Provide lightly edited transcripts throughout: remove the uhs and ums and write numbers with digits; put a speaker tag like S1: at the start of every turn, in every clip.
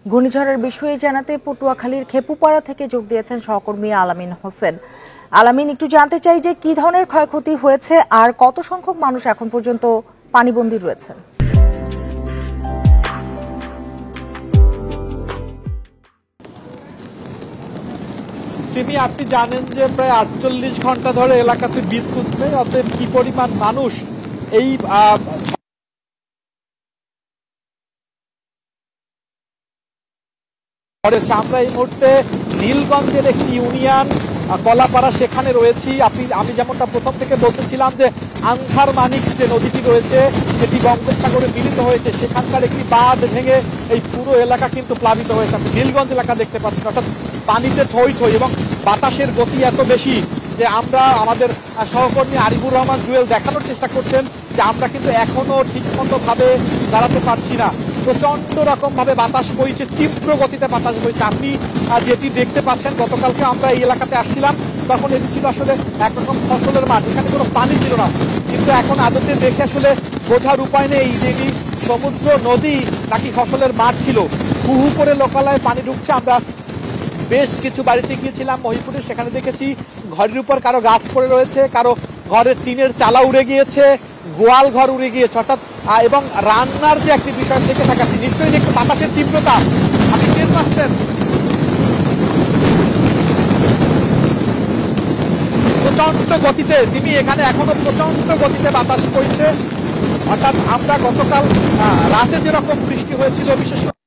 S1: ঘূর্ণিঝড়ের বিষয়ে জানাতে পটুয়াখালীর খেপুপাড়া থেকে যোগ দিয়েছেন সহকর্মী আলামিন হোসেন। আলামিন, একটু জানতে চাই যে কি ধরনের ক্ষয়ক্ষতি হয়েছে আর কত সংখ্যক মানুষ এখন পর্যন্ত পানিবন্দী রয়েছেন।
S2: আপনি জানেন যে প্রায় ৪৮ ঘন্টা ধরে এলাকাতে বিদ্যুৎ নেই, অতএব কি পরিমাণ মানুষ এই আমরা এই মুহূর্তে নীলগঞ্জের একটি ইউনিয়ন কলাপাড়া সেখানে রয়েছি। আমি যেমনটা প্রথম থেকে বলতেছিলাম যে আন্ধারমানিক যে নদীটি রয়েছে যেটি বঙ্গোপসাগরে মিলিত হয়েছে, সেখানকার একটি বাঁধ ভেঙে এই পুরো এলাকা কিন্তু প্লাবিত হয়েছে। আপনি নীলগঞ্জ এলাকা দেখতে পাচ্ছেন, অর্থাৎ পানিতে থই থই এবং বাতাসের গতি এত বেশি যে আমরা আমাদের সহকর্মী আরিফুর রহমান জুয়েল দেখানোর চেষ্টা করছেন যে আমরা কিন্তু এখনো ঠিকমতো ভাবে দাঁড়াতে পারছি না। প্রচন্ড রকম ভাবে বাতাস বইছে, তীব্র গতিতে বাতাস বইছে। আপনি যেটি দেখতে পাচ্ছেন, গতকালকে আমরা এই এলাকাতে আসছিলাম, তখন এটি ছিল আসলে একরকম ফসলের মাঠ, এখানে কোনো পানি ছিল না। কিন্তু এখন আদতে দেখে আসলে বোঝার উপায় নেই যে এটি সমুদ্র, নদী নাকি ফসলের মাঠ ছিল। হুহু করে লোকালয়ে পানি ঢুকছে। আমরা বেশ কিছু বাড়িতে গিয়েছিলাম মহিপুরে, সেখানে দেখেছি ঘরের উপর কারো গাছ পড়ে রয়েছে, কারো ঘরের টিনের চালা উড়ে গিয়েছে, গোয়াল ঘর উড়ে গিয়েছে, অর্থাৎ এবং রান্নার যে একটি বিষয় থেকে থাকে। আপনি নিশ্চয়ই দেখতে বাতাসের তীব্রতা আপনি টের পাচ্ছেন। প্রচন্ড গতিতে এখানে এখনো প্রচন্ড গতিতে বাতাস বইছে। অর্থাৎ আমরা গতকাল রাতে যেরকম বৃষ্টি হয়েছিল, বিশেষ করে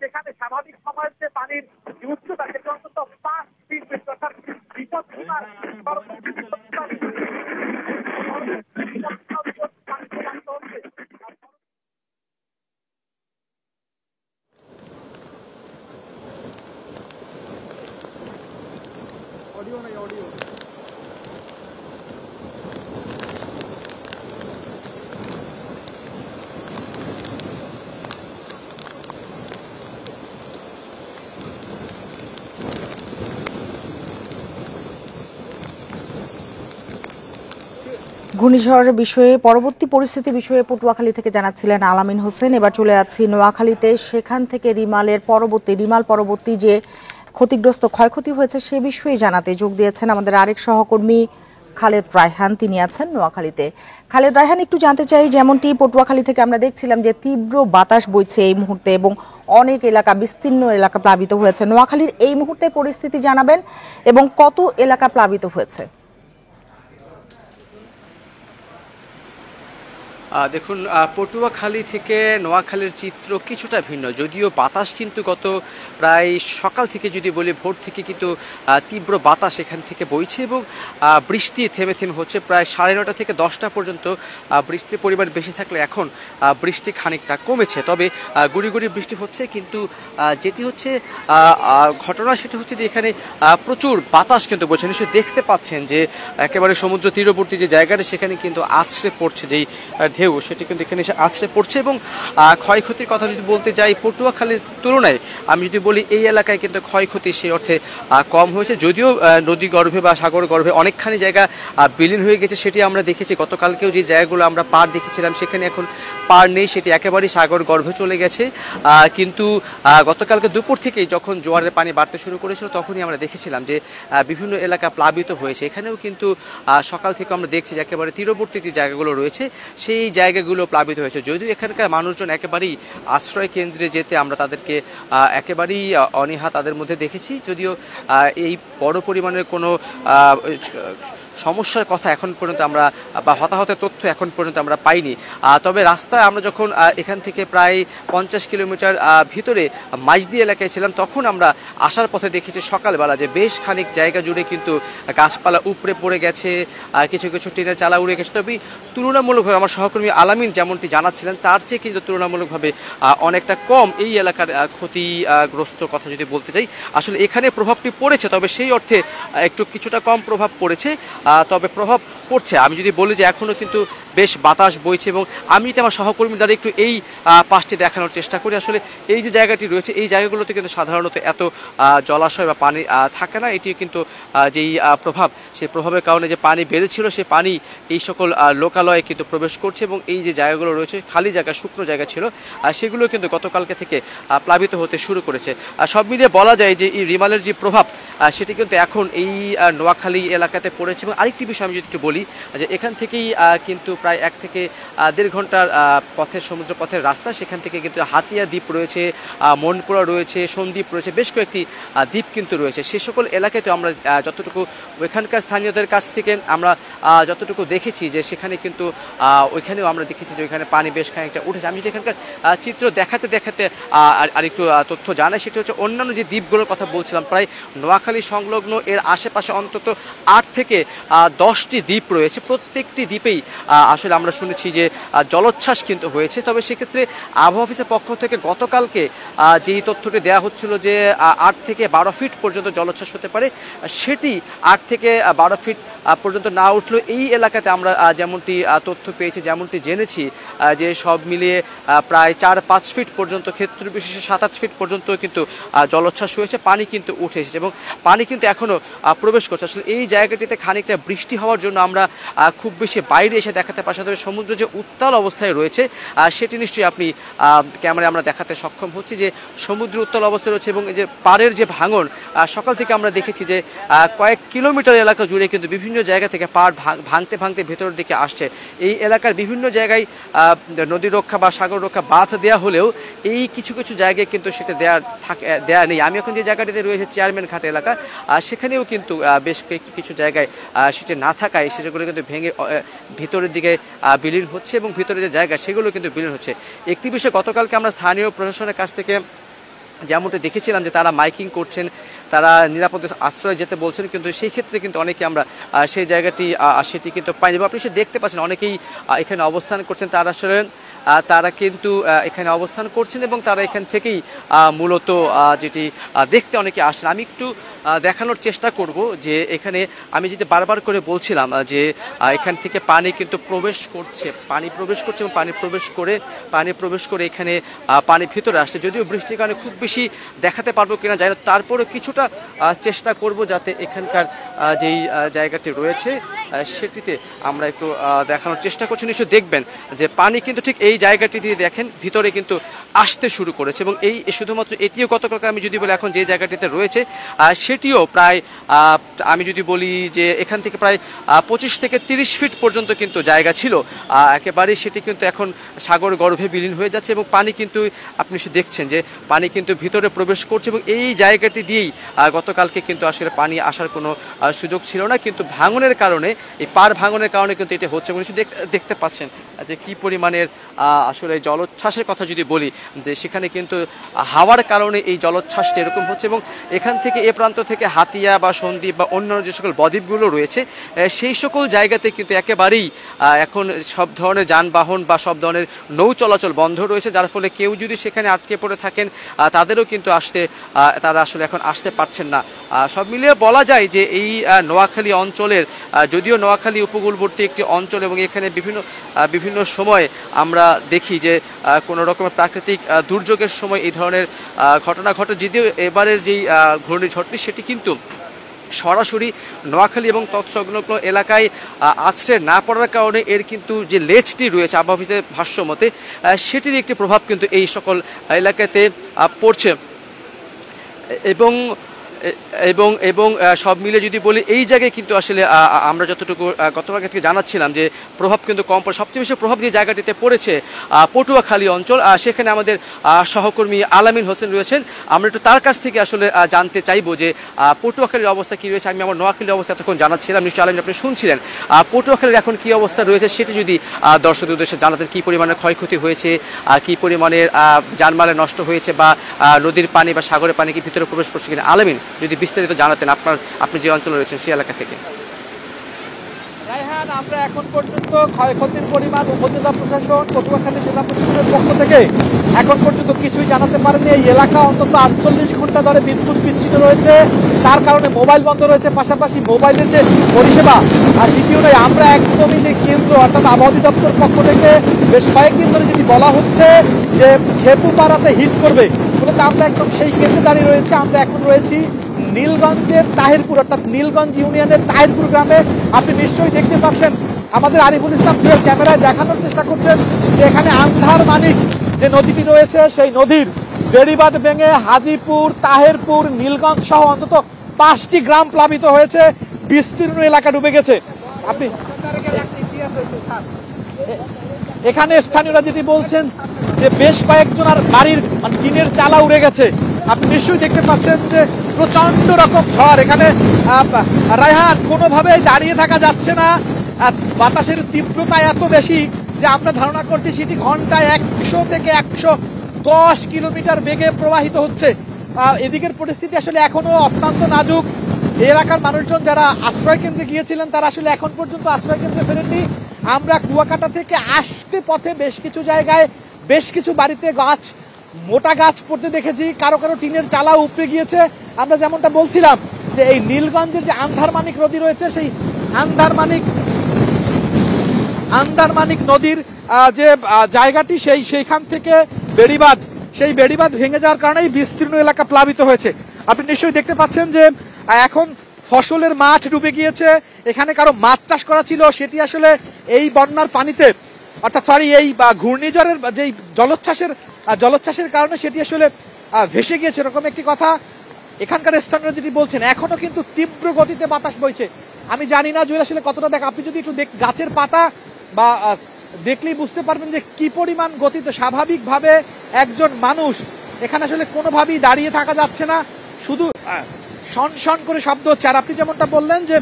S2: সেখানে স্বাভাবিক সময়ের যে পানির উচ্চতা সেটা অন্তত 5 ফিট বেশি, অর্থাৎ বিপদ সীমার অডিও নাই অডিও।
S1: ঘূর্ণিঝড়ের বিষয়ে পরবর্তী পরিস্থিতি বিষয়ে পটুয়াখালী থেকে জানাচ্ছিলেন আলামিন হোসেন। এবার চলে যাচ্ছি নোয়াখালীতে, সেখান থেকে রিমাল পরবর্তী যে ক্ষতিগ্রস্ত ক্ষয়ক্ষতি হয়েছে সে বিষয়ে জানাতে যোগ দিয়েছেন আমাদের আরেক সহকর্মী খালেদ রায়হান, তিনি আছেন নোয়াখালীতে। খালেদ রায়হান, একটু জানতে চাই, যেমনটি পটুয়াখালী থেকে আমরা দেখছিলাম যে তীব্র বাতাস বইছে এই মুহূর্তে এবং অনেক এলাকা, বিস্তীর্ণ এলাকা প্লাবিত হয়েছে। নোয়াখালীর এই মুহূর্তে পরিস্থিতি জানাবেন এবং কত এলাকা প্লাবিত হয়েছে?
S3: দেখুন, পটুয়াখালী থেকে নোয়াখালীর চিত্র কিছুটা ভিন্ন, যদিও বাতাস কিন্তু গত প্রায় সকাল থেকে যদি বলি ভোর থেকে কিন্তু তীব্র বাতাস এখান থেকে বইছে এবং বৃষ্টি থেমে থেমে হচ্ছে। প্রায় 9:30 থেকে 10টা পর্যন্ত বৃষ্টির পরিমাণ বেশি থাকলে এখন বৃষ্টি খানিকটা কমেছে, তবে গুড়ি গুড়ি বৃষ্টি হচ্ছে। কিন্তু যেটি হচ্ছে ঘটনা সেটা হচ্ছে যে এখানে প্রচুর বাতাস কিন্তু বইছে। নিশ্চয়ই দেখতে পাচ্ছেন যে একেবারে সমুদ্র তীরবর্তী যে জায়গাটা সেখানে কিন্তু আছড়ে পড়ছে যেই ঢেউ, সেটি কিন্তু এখানে এসে আছড়ে পড়ছে। এবং ক্ষয়ক্ষতির কথা যদি বলতে যাই, পটুয়াখালীর তুলনায় আমি যদি বলি এই এলাকায় কিন্তু ক্ষয়ক্ষতি সেই অর্থে কম হয়েছে। যদিও নদী গর্ভে বা সাগর গর্ভে অনেকখানি জায়গা বিলীন হয়ে গেছে, সেটি আমরা দেখেছি। গতকালকেও যে জায়গাগুলো আমরা পাড় দেখেছিলাম সেখানে এখন পাড় নেই, সেটি একেবারেই সাগর গর্ভে চলে গেছে। কিন্তু গতকালকে দুপুর থেকেই যখন জোয়ারের পানি বাড়তে শুরু করেছিল তখনই আমরা দেখেছিলাম যে বিভিন্ন এলাকা প্লাবিত হয়েছে। এখানেও কিন্তু সকাল থেকে আমরা দেখছি যে একেবারে তীরবর্তী যে জায়গাগুলো রয়েছে সেই জায়গাগুলো প্লাবিত হয়েছে। যদিও এখানকার মানুষজন একেবারেই আশ্রয় কেন্দ্রে যেতে আমরা তাদেরকে একেবারেই অনীহা তাদের মধ্যে দেখেছি, যদিও এই বড় পরিমাণের কোনো সমস্যার কথা এখন পর্যন্ত আমরা বা হতাহতের তথ্য এখন পর্যন্ত আমরা পাইনি। তবে রাস্তায় আমরা যখন এখান থেকে প্রায় 50 কিলোমিটার ভিতরে মাইজদি এলাকায় ছিলাম, তখন আমরা আসার পথে দেখেছি সকালবেলা যে বেশ খানিক জায়গা জুড়ে কিন্তু গাছপালা উপড়ে পড়ে গেছে, কিছু কিছু টিনের চালা উড়ে গেছে। তবে তুলনামূলকভাবে আমার সহকর্মী আলামিন যেমনটি জানাচ্ছিলেন, তার চেয়ে কিন্তু তুলনামূলকভাবে অনেকটা কম এই এলাকার ক্ষতিগ্রস্ত কথা যদি বলতে চাই। আসলে এখানে প্রভাবটি পড়েছে, তবে সেই অর্থে একটু কিছুটা কম প্রভাব পড়েছে, তবে প্রভাব পড়ছে। আমি যদি বলি যে এখনো কিন্তু বেশ বাতাস বইছে, এবং আমি আমার সহকর্মী দ্বারা একটু এই পাশটি দেখানোর চেষ্টা করি। আসলে এই যে জায়গাটি রয়েছে, এই জায়গাগুলোতে কিন্তু সাধারণত এত জলাশয় বা পানি থাকে না। এটি কিন্তু যেই প্রভাব, সেই প্রভাবের কারণে যে পানি বেড়েছিল, সে পানি এই সকল লোকালয়ে কিন্তু প্রবেশ করছে, এবং এই যে জায়গাগুলো রয়েছে খালি জায়গা, শুকনো জায়গা ছিল, সেগুলো কিন্তু গতকালকে থেকে প্লাবিত হতে শুরু করেছে। সব মিলিয়ে বলা যায় যে এই রিমালের যে প্রভাব, সেটি কিন্তু এখন এই নোয়াখালী এলাকাতে পড়েছে। এবং আরেকটি বিষয় আমি যদি একটু বলি, যে এখান থেকেই কিন্তু প্রায় 1 থেকে 1.5 ঘন্টার পথের সমুদ্র পথের রাস্তা, সেখান থেকে কিন্তু হাতিয়া দ্বীপ রয়েছে, মনপুরা রয়েছে, সন্দ্বীপ রয়েছে, বেশ কয়েকটি দ্বীপ কিন্তু রয়েছে। সে সকল এলাকায় তো আমরা যতটুকু ওইখানকার স্থানীয়দের কাছ থেকে আমরা যতটুকু দেখেছি, যে সেখানে কিন্তু ওইখানেও আমরা দেখেছি যে ওইখানে পানি বেশ খানিকটা উঠেছে। আমি যদি এখানকার চিত্র দেখাতে দেখাতে আরেকটু তথ্য জানাই, সেটা হচ্ছে অন্যান্য যে দ্বীপগুলোর কথা বলছিলাম, প্রায় নোয়াখালী সংলগ্ন এর আশেপাশে অন্তত 8 থেকে 10টি দ্বীপ রয়েছে। প্রত্যেকটি দ্বীপেই আসলে আমরা শুনেছি যে জলোচ্ছ্বাস কিন্তু হয়েছে। তবে সেক্ষেত্রে আবহাওয়া অফিসের পক্ষ থেকে গতকালকে যেই তথ্যটি দেওয়া হচ্ছিল যে 8 থেকে 12 ফিট পর্যন্ত জলোচ্ছ্বাস হতে পারে, সেটি 8 থেকে 12 ফিট পর্যন্ত না উঠলেও এই এলাকাতে আমরা যেমনটি তথ্য পেয়েছি, যেমনটি জেনেছি, যে সব মিলিয়ে প্রায় 4-5 ফিট পর্যন্ত, ক্ষেত্র বিশেষে 7-8 ফিট পর্যন্ত কিন্তু জলোচ্ছ্বাস হয়েছে, পানি কিন্তু উঠে এসেছে এবং পানি কিন্তু এখনও প্রবেশ করছে। আসলে এই জায়গাটিতে খানিকটা বৃষ্টি হওয়ার জন্য আমরা খুব বেশি বাইরে এসে দেখাতে পারছি, তবে সমুদ্র যে উত্তাল অবস্থায় রয়েছে সেটি নিশ্চয়ই আপনি ক্যামেরায় আমরা দেখাতে সক্ষম হচ্ছি, যে সমুদ্র উত্তাল অবস্থায় রয়েছে। এবং যে পাড়ের যে ভাঙন, সকাল থেকে আমরা দেখেছি যে কয়েক কিলোমিটার এলাকা জুড়ে কিন্তু বিভিন্ন জায়গা থেকে পাড় ভাঙতে ভাঙতে ভেতরের দিকে আসছে। এই এলাকার বিভিন্ন জায়গায় নদী রক্ষা বা সাগর রক্ষা বাঁধ দেওয়া হলেও এই কিছু কিছু জায়গায় কিন্তু সেটা দেয়া নেই। আমি এখন যে জায়গাটিতে রয়েছে চেয়ারম্যান ঘাট এলাকা, সেখানেও কিন্তু বেশ কিছু জায়গায় সেটা না থাকায় সেগুলো কিন্তু ভেঙে ভিতরের দিকে বিলীন হচ্ছে, এবং ভিতরে যে জায়গা সেগুলো কিন্তু বিলীন হচ্ছে। একটি বিষয় গতকালকে আমরা স্থানীয় প্রশাসনের কাছ থেকে যেমনটি দেখেছিলাম যে তারা মাইকিং করছেন, তারা নিরাপদ আশ্রয় যেতে বলছেন, কিন্তু সেই ক্ষেত্রে কিন্তু অনেকে আমরা সেই জায়গাটি সেটি কিন্তু পাইনি। আপনি সে দেখতে পাচ্ছেন অনেকেই এখানে অবস্থান করছেন, তারা কিন্তু এখানে অবস্থান করছেন এবং তারা এখান থেকেই মূলত যেটি দেখতে অনেকে আসছেন। আমি একটু দেখানোর চেষ্টা করব যে এখানে আমি যেটা বারবার করে বলছিলাম যে এখান থেকে পানি কিন্তু প্রবেশ করছে এবং পানি প্রবেশ করে এখানে পানি ভিতরে আসছে। যদিও বৃষ্টির কারণে খুব বেশি দেখাতে পারবো কিনা জানি না, তারপরে কিছুটা চেষ্টা করব যাতে এখানকার যেই জায়গাটি রয়েছে সেটিতে আমরা একটু দেখানোর চেষ্টা করছি। নিশ্চয়ই দেখবেন যে পানি কিন্তু ঠিক এই জায়গাটি দিয়ে দেখেন ভিতরে কিন্তু আসতে শুরু করেছে, এবং এই শুধুমাত্র এটিও গতকালকে আমি যদি বলি এখন যে জায়গাটিতে রয়েছে সেটিও প্রায় আমি যদি বলি যে এখান থেকে প্রায় 25 থেকে 30 ফিট পর্যন্ত কিন্তু জায়গা ছিল একেবারে, সেটি কিন্তু এখন সাগর গর্ভে বিলীন হয়ে যাচ্ছে এবং পানি কিন্তু আপনি দেখছেন যে পানি কিন্তু ভিতরে প্রবেশ করছে। এবং এই জায়গাটি দিয়েই গতকালকে কিন্তু আসলে পানি আসার কোনো সুযোগ ছিল না, কিন্তু ভাঙনের কারণে, এই পাড় ভাঙনের কারণে কিন্তু এটা হচ্ছে। এবং দেখতে পাচ্ছেন যে কি পরিমাণের আসলে জলোচ্ছ্বাসের কথা যদি বলি, যে সেখানে কিন্তু হাওয়ার কারণে এই জলোচ্ছ্বাসটা এরকম হচ্ছে। এবং এখান থেকে এ প্রান্ত থেকে হাতিয়া বা সন্দ্বীপ বা অন্যান্য যে সকল বদ্বীপগুলো রয়েছে সেই সকল জায়গাতে কিন্তু একেবারেই এখন সব ধরনের যানবাহন বা সব ধরনের নৌ চলাচল বন্ধ রয়েছে, যার ফলে কেউ যদি সেখানে আটকে পড়ে থাকেন তাদেরও কিন্তু তারা আসলে এখন আসতে পারছেন না। সব মিলিয়ে বলা যায় যে এই নোয়াখালী অঞ্চলের, যদিও নোয়াখালী উপকূলবর্তী একটি অঞ্চল এবং এখানে বিভিন্ন সময় আমরা দেখি যে কোনো রকমের প্রাকৃতিক দুর্যোগের সময় এই ধরনের ঘটনা ঘটে, যদিও এবারের যেই ঘূর্ণিঝড়টি সেটি কিন্তু সরাসরি নোয়াখালী এবং তৎসংলগ্ন এলাকায় আছড়ে না পড়ার কারণে এর কিন্তু যে লেজটি রয়েছে আবহাওয়া অফিসের ভাষ্য মতে, সেটির একটি প্রভাব কিন্তু এই সকল এলাকাতে পড়ছে। এবং এবং এবং সব মিলে যদি বলি এই জায়গায় কিন্তু আসলে আমরা যতটুকু গতবার থেকে জানাচ্ছিলাম যে প্রভাব কিন্তু কম পড়ে। সবচেয়ে বেশি প্রভাব যে জায়গাটিতে পড়েছে পটুয়াখালী অঞ্চল, সেখানে আমাদের সহকর্মী আলামিন হোসেন রয়েছেন। আমরা একটু তার কাছ থেকে আসলে জানতে চাইবো যে পটুয়াখালীর অবস্থা কি রয়েছে। আমি আমার নোয়াখালীর অবস্থা এতক্ষণ জানাচ্ছিলাম, নিশ্চয়ই আলামিন আপনি শুনছিলেন। পটুয়াখালীর এখন কি অবস্থা রয়েছে সেটি যদি দর্শকদের উদ্দেশ্যে জানাতেন, কি পরিমাণে ক্ষয়ক্ষতি হয়েছে, কি পরিমাণের জানমালের নষ্ট হয়েছে, বা নদীর পানি বা সাগরের পানি কি ভিতরে প্রবেশ করছে কিনা। আলামিন যদি বিস্তারিত জানাতেন আপনি যে অঞ্চলে রয়েছেন সেই এলাকা থেকে।
S2: রায়হান, আমরা এখন পর্যন্ত ক্ষয়ক্ষতির পরিমাণ উপজেলা প্রশাসন, পটুয়াখালী জেলা প্রশাসনের পক্ষ থেকে এখন পর্যন্ত কিছুই জানাতে পারেনি। এই এলাকা অন্তত 48 ঘন্টা ধরে বিদ্যুৎ বিচ্ছিন্ন রয়েছে, তার কারণে মোবাইল বন্ধ রয়েছে, পাশাপাশি মোবাইলের যে পরিষেবা আর সেটিও নেই। আমরা একদমই যে কেন্দ্র অর্থাৎ আবহাওয়া দপ্তর পক্ষ থেকে বেশ কয়েকদিন ধরে যদি বলা হচ্ছে যে খেপুপাড়াতে হিট করবে, মূলত আমরা একদম সেই কেন্দ্রে দাঁড়িয়ে রয়েছে। আমরা এখন রয়েছি নীলগঞ্জের তাহিরপুর অর্থাৎ নীলগঞ্জ ইউনিয়নের তাহিরপুর গ্রামে। আপনি নিশ্চয়ই দেখতে পাচ্ছেন, আমাদের আরিফুল ইসলাম ক্যামেরায় দেখানোর চেষ্টা করছেন যে এখানে আন্ধার মানিক যে নদীটি রয়েছে সেই নদীর বেড়িবাঁধ ভেঙে হাজিপুর, তাহেরপুর, নীলগঞ্জ সহ অন্তত 5টি গ্রাম প্লাবিত হয়েছে, বিস্তীর্ণ এলাকা ডুবে গেছে। আপনি এখানে স্থানীয়রা যেটি বলছেন যে বেশ কয়েকজন আর বাড়ির মানে টিনের চালা উড়ে গেছে। আপনি নিশ্চয়ই দেখতে পাচ্ছেন যে প্রচন্ড রকম ঝড় এখানে। রায়হান, কোনোভাবেই দাঁড়িয়ে থাকা যাচ্ছে না। বাতাসের তীব্রতা এত বেশি যে আমরা ধারণা করছি সেটি ঘন্টায় 100 থেকে 110 কিলোমিটার বেগে প্রবাহিত হচ্ছে। এদিকের পরিস্থিতি আসলে এখনো অত্যন্ত নাজুক। এই এলাকার মানুষজন যারা আশ্রয় কেন্দ্রে গিয়েছিলেন তারা আসলে এখন পর্যন্ত আশ্রয় কেন্দ্রে ফেরেননি। আমরা কুয়াকাটা থেকে আসতে পথে বেশ কিছু জায়গায় বেশ কিছু বাড়িতে গাছ, মোটা গাছ পড়তে দেখেছি, কারো কারো টিনের চালা উপড়ে গিয়েছে। আমরা যেমনটা বলছিলাম যে এই নীলগঞ্জে যে আন্ধারমানিক নদী রয়েছে সেই আন্ধারমানিক নদীর যে জায়গাটি সেইখান থেকে সেই বেড়িবাঁধ ভেঙে যাওয়ার কারণেই বিস্তীর্ণ এলাকা প্লাবিত হয়েছে। আপনি নিশ্চয়ই দেখতে পাচ্ছেন যে এখন ফসলের মাঠ ডুবে গিয়েছে। এখানে কারো মাছ চাষ করা ছিল সেটি আসলে এই বন্যার পানিতে অর্থাৎ এই ঘূর্ণিঝড়ের যেই জলোচ্ছ্বাসের কারণে সেটি আসলে ভেসে গিয়েছে, এরকম একটি কথা এখানকার স্থানীয়রা যেটি বলছেন। এখনো কিন্তু তীব্র গতিতে বাতাস বইছে। আমি জানি না জুয়েল আসলে কতটা আপনি যদি একটু গাছের পাতা বা দেখলেই বুঝতে পারবেন যে কি পরিমাণ গতিতে। স্বাভাবিকভাবে একজন মানুষ এখানে আসলে কোনোভাবেই দাঁড়িয়ে থাকা যাচ্ছে না, শুধু শন শন করে শব্দ হচ্ছে। আর আপনি যেমনটা বললেন যে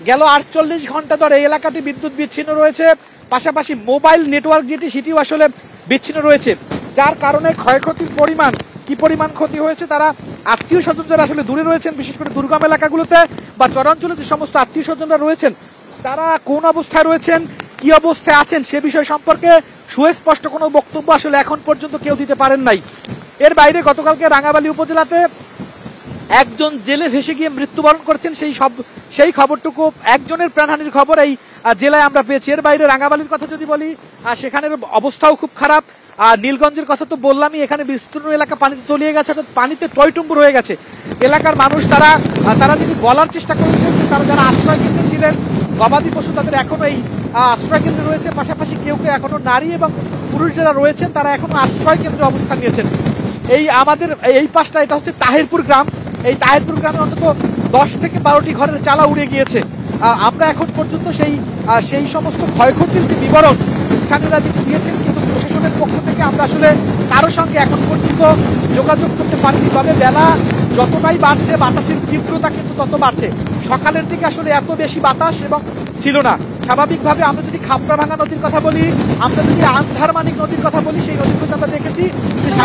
S2: গেল 48 ঘন্টা ধরে এই এলাকাটি বিদ্যুৎ বিচ্ছিন্ন রয়েছে, পাশাপাশি মোবাইল নেটওয়ার্ক যেটি সেটিও আসলে বিচ্ছিন্ন রয়েছে, যার কারণে ক্ষয়ক্ষতির পরিমাণ কি পরিমাণ ক্ষতি হয়েছে তারা আত্মীয় স্বজন যারা আসলে দূরে রয়েছেন, বিশেষ করে দুর্গম এলাকাগুলোতে বা চরাঞ্চলে যে সমস্ত আত্মীয় স্বজনরা রয়েছেন তারা কোন অবস্থায় রয়েছেন, কি অবস্থায় আছেন সে বিষয় সম্পর্কে সুস্পষ্ট কোনো বক্তব্য আসলে এখন পর্যন্ত কেউ দিতে পারেন নাই। এর বাইরে গতকালকে রাঙ্গাবালী উপজেলাতে একজন জেলে ভেসে গিয়ে মৃত্যুবরণ করেছেন, সেই খবরটুকু একজনের প্রাণহানির খবর এই জেলায় আমরা পেয়েছি। এর বাইরে রাঙ্গাবালির কথা যদি বলি সেখানের অবস্থাও খুব খারাপ। নীলগঞ্জের কথা তো বললামই, এখানে বিস্তীর্ণ এলাকা পানিতে তলিয়ে গেছে, অর্থাৎ পানিতে টইটুম্বুর হয়ে গেছে। এলাকার মানুষ তারা যদি বলার চেষ্টা করেছেন তারা যারা আশ্রয় কেন্দ্রে ছিলেন গবাদি পশু তাদের এখনো এই আশ্রয় কেন্দ্রে রয়েছে, পাশাপাশি কেউ কেউ এখনো নারী এবং পুরুষ যারা রয়েছেন তারা এখনো আশ্রয় কেন্দ্রে অবস্থান নিয়েছেন। এই আমাদের এই পাশটা এটা হচ্ছে তাহিরপুর গ্রাম। এই তাহিরপুর গ্রামে অন্তত 10 থেকে 12টি ঘরের চালা উড়ে গিয়েছে। আমরা এখন পর্যন্ত সেই সমস্ত ক্ষয়ক্ষতির যে বিবরণ স্থানীয়রা যেটি দিয়েছেন, কিন্তু প্রশাসনের পক্ষ থেকে আমরা আসলে কারোর সঙ্গে এখন পর্যন্ত যোগাযোগ করতে পারিনি। তবে বেলা যতটাই বাড়ছে বাতাসের তীব্রতা কিন্তু তত বাড়ছে। সকালের দিকে আসলে এত বেশি বাতাস এবং ছিল না। স্বাভাবিকভাবে আমরা যদি খাপড়াভাঙা নদীর কথা বলি, আমরা যদি আন্ধারমানিক নদীর কথা বলি, সেই নদীগুলো আমরা দেখেছি।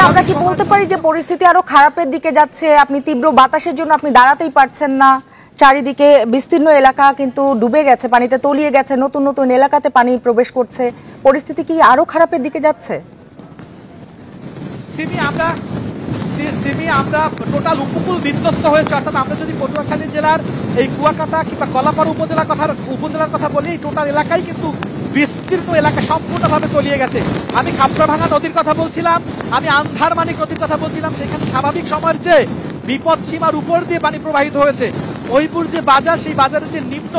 S1: আমরা কি বলতে পারি যে পরিস্থিতি আরো খারাপের দিকে যাচ্ছে? আপনি তীব্র বাতাসের জন্য আপনি দাঁড়াতেই পারছেন না, চারিদিকে বিস্তীর্ণ এলাকা কিন্তু ডুবে গেছে, পানিতে তলিয়ে গেছে, নতুন নতুন এলাকাতে পানি প্রবেশ করছে, পরিস্থিতি কি আরো খারাপের দিকে যাচ্ছে?
S2: আমরা টোটাল উপকূল বিধ্বস্ত হয়েছে। অর্থাৎ আমরা যদি পটুয়াখালী জেলার এই কুয়াকাটা কিংবা কলাপাড়া উপজেলার কথা বলি, এই টোটাল এলাকায় কিন্তু বিস্তীর্ণ এলাকা সম্পূর্ণভাবে তলিয়ে গেছে। আমি খাপড়াভাঙা নদীর কথা বলছিলাম, আমি আন্ধারমানিক নদীর কথা বলছিলাম, সেখানে স্বাভাবিক সময়ের চেয়ে বিপদ সীমার উপর দিয়ে পানি প্রবাহিত হয়েছে। মহিপুর যে বাজার, সেই বাজারের যে নিম্ন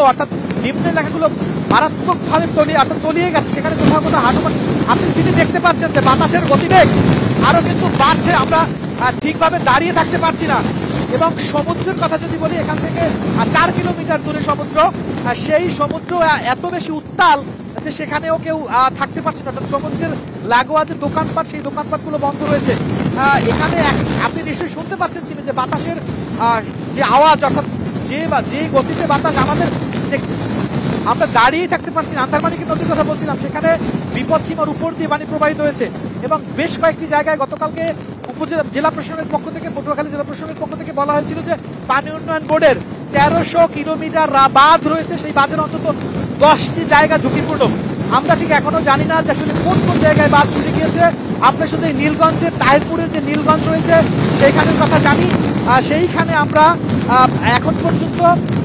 S2: এলাকাগুলো মারাত্মকভাবে তলিয়ে গেছে। সেখানে কোথাও কোথাও হাঁটু আপনি তিনি দেখতে পাচ্ছেন যে বাতাসের গতিবেগ আরো কিন্তু বাড়ছে। আমরা ঠিকভাবে দাঁড়িয়ে থাকতে পারছি না। এবং সমুদ্রের কথা যদি বলি এখান থেকে 4 কিলোমিটার দূরে সমুদ্র। সেই সমুদ্র এত বেশি উত্তাল যে সেখানেও কেউ থাকতে পারছে না, অর্থাৎ সমুদ্রের লাগোয়া যে দোকানপাট সেই দোকানপাটগুলো বন্ধ রয়েছে। এখানে আপনি নিশ্চয়ই শুনতে পাচ্ছেন সিমি যে বাতাসের যে আওয়াজ, অর্থাৎ যে গতিতে বাতাস আমাদের আমরা দাঁড়িয়ে থাকতে পারছি না। আন্ধারমানিকের নদীর কথা বলছিলাম, সেখানে বিপদসীমার উপর দিয়ে পানি প্রবাহিত হয়েছে এবং বেশ কয়েকটি জায়গায় গতকালকে উপজেলা জেলা প্রশাসনের পক্ষ থেকে, পটুয়াখালী জেলা প্রশাসনের পক্ষ থেকে বলা হয়েছিল যে পানি উন্নয়ন বোর্ডের 1300 কিলোমিটার বাঁধ রয়েছে, সেই বাঁধের অন্তত 10টি জায়গা ঝুঁকিপূর্ণ। আমরা ঠিক এখনো জানি না যে আসলে কোন কোন জায়গায় বাঁধ ছুটে গিয়েছে। আমরা শুধু এই নীলগঞ্জের তাহিরপুরের যে নীলগঞ্জ রয়েছে সেইখানের কথা জানি। সেইখানে আমরা এখন পর্যন্ত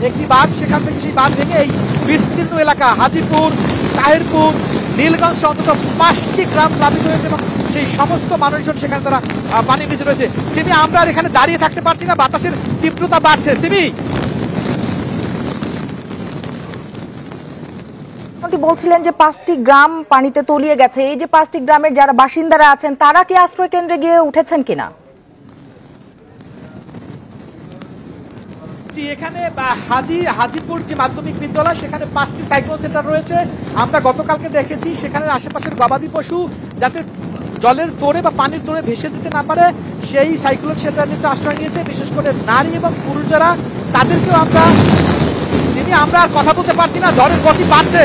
S2: একটি বাঁধ, সেখান থেকে সেই বাঁধ ভেঙে এই বিস্তীর্ণ এলাকা হাজিপুর, তাহিরপুর, নীলগঞ্জ অন্তত 5টি গ্রাম প্লাবিত হয়েছে এবং সেই সমস্ত মানুষজন সেখানে তারা পানির নিচে রয়েছে। সিমি, আমরা আর এখানে দাঁড়িয়ে থাকতে পারছি না, বাতাসের তীব্রতা বাড়ছে। সিমি,
S1: বলছিলেন যে 5টি গ্রাম পানিতে তলিয়ে গেছে, এই যে 5টি গ্রামের যারা বাসিন্দারা আছেন তারা কি আশ্রয় কেন্দ্রে গিয়ে উঠেছেন কিনা?
S2: এখানে হাজিপুর যে মাধ্যমিক বিদ্যালয়, সেখানে 5টি সাইক্লোন সেন্টার রয়েছে। আমরা গতকালকে দেখেছি সেখানে আশেপাশের গবাদি পশু যাতে জলের তোড়ে বা পানির তোড়ে ভেসে যেতে না পারে সেই সাইক্লোন সেন্টার নিচে আশ্রয় নিয়েছে। বিশেষ করে নারী এবং পুরুষ যারা, তাদেরকেও আমরা আর কথা বলতে পারছি না, ঝড়ের গতি বাড়ছে।